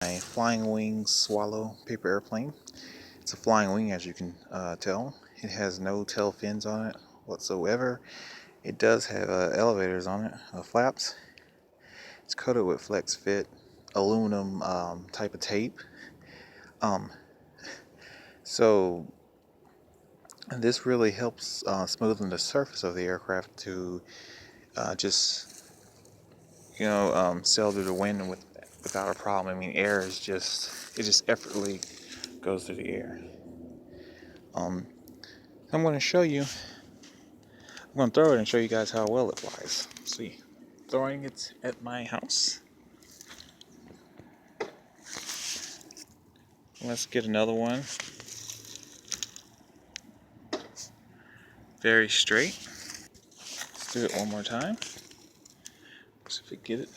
A flying wing swallow paper airplane. It's a flying wing, as you can tell. It has no tail fins on it whatsoever. It does have elevators on it, flaps. It's coated with flex fit aluminum type of tape. So this really helps smoothen the surface of the aircraft to just sail through the wind without a problem. I mean, air is it just effortlessly goes through the air. I'm going to show you. I'm going to throw it and show you guys how well it flies. Let's see, throwing it at my house. Let's get another one. Very straight. Let's do it one more time. See if we get it.